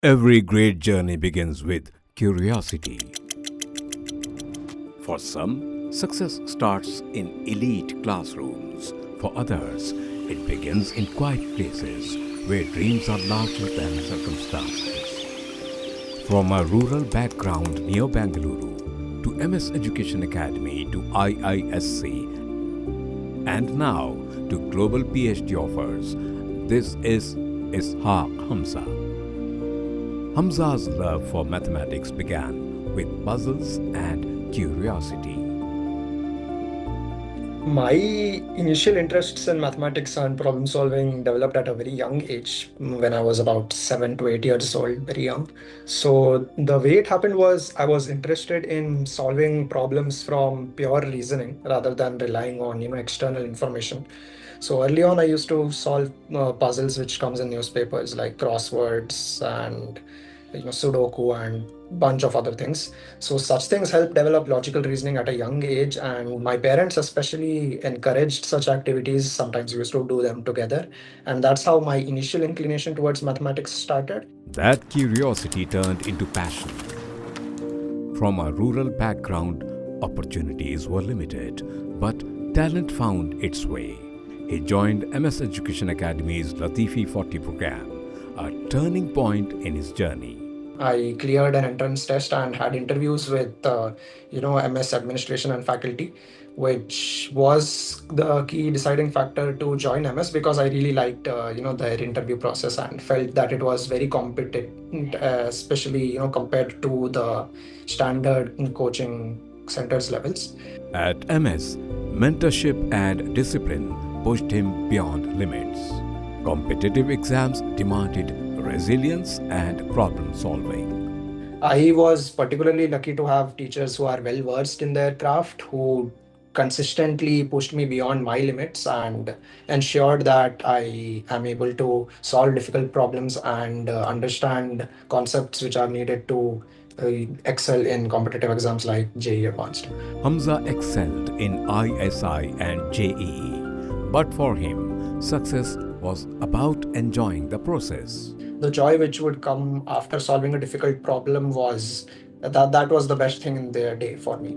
Every great journey begins with curiosity. For some, success starts in elite classrooms. For others, it begins in quiet places where dreams are larger than circumstances. From a rural background near Bangalore to MS Education Academy to IISc and now to global PhD offers, this is Ishaq Hamza. Hamza's love for mathematics began with puzzles and curiosity. My initial interests in mathematics and problem solving developed at a very young age, when I was about 7 to 8 years old, very young. So the way it happened was I was interested in solving problems from pure reasoning rather than relying on external information. So early on, I used to solve puzzles which comes in newspapers like crosswords and Sudoku and bunch of other things. So such things help develop logical reasoning at a young age, and my parents especially encouraged such activities. Sometimes we used to do them together, and that's how my initial inclination towards mathematics started. That curiosity turned into passion. From a rural background, opportunities were limited, but talent found its way. He joined MS Education Academy's Latifi 40 program, a turning point in his journey. I cleared an entrance test and had interviews with, MS administration and faculty, which was the key deciding factor to join MS because I really liked, their interview process and felt that it was very competent, especially, compared to the standard coaching centers levels. At MS, mentorship and discipline pushed him beyond limits. Competitive exams demanded resilience and problem solving. I was particularly lucky to have teachers who are well versed in their craft, who consistently pushed me beyond my limits and ensured that I am able to solve difficult problems and understand concepts which are needed to excel in competitive exams like JEE Advanced. Hamza excelled in ISI and JEE, but for him, success was about enjoying the process. The joy which would come after solving a difficult problem was that was the best thing in their day for me.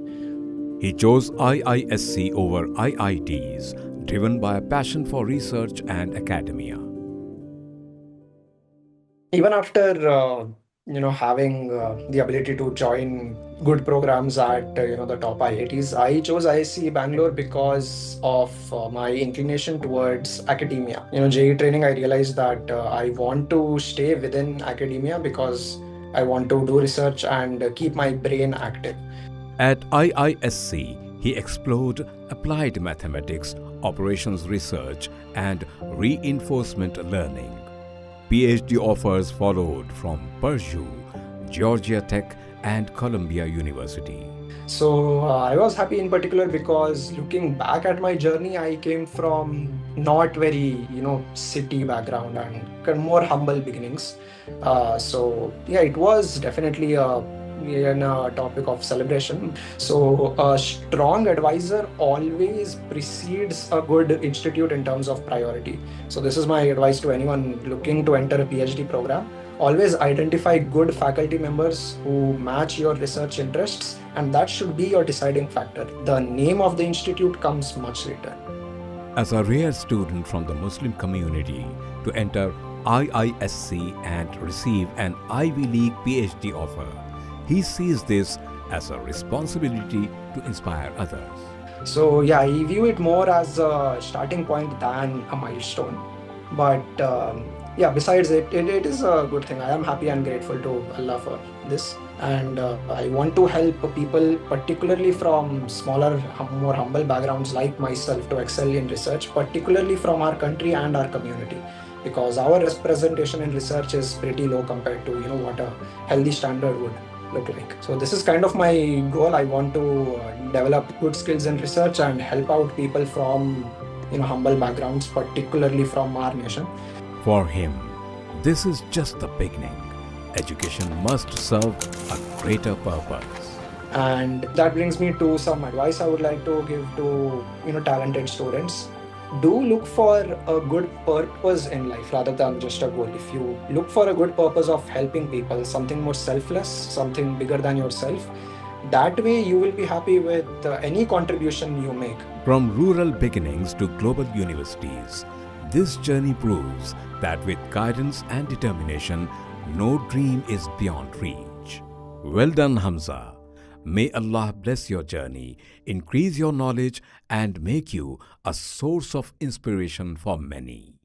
He chose IISc over IITs, driven by a passion for research and academia. Even after having the ability to join good programs at the top IITs, I chose IISc Bangalore because of my inclination towards academia. JEE training, I realized that I want to stay within academia because I want to do research and keep my brain active. At IISc, he explored applied mathematics, operations research, and reinforcement learning. PhD offers followed from Purdue, Georgia Tech, and Columbia University. So I was happy in particular because looking back at my journey, I came from not very, city background and more humble beginnings. It was definitely a topic of celebration. So a strong advisor always precedes a good institute in terms of priority. So this is my advice to anyone looking to enter a PhD program. Always identify good faculty members who match your research interests, and that should be your deciding factor. The name of the institute comes much later. As a rare student from the Muslim community to enter IISc and receive an Ivy League PhD offer, he sees this as a responsibility to inspire others. So I view it more as a starting point than a milestone. But besides it is a good thing. I am happy and grateful to Allah for this. And I want to help people, particularly from smaller, more humble backgrounds like myself, to excel in research, particularly from our country and our community. Because our representation in research is pretty low compared to what a healthy standard would look like. So this is kind of my goal. I want to develop good skills in research and help out people from humble backgrounds, particularly from our nation. For him, this is just the beginning. Education must serve a greater purpose. And that brings me to some advice I would like to give to talented students. do look for a good purpose in life rather than just a goal. If you look for a good purpose of helping people, something more selfless, something bigger than yourself, that way you will be happy with any contribution you make. From rural beginnings to global universities, this journey proves that with guidance and determination, no dream is beyond reach. Well done, Hamza. May Allah bless your journey, increase your knowledge, and make you a source of inspiration for many.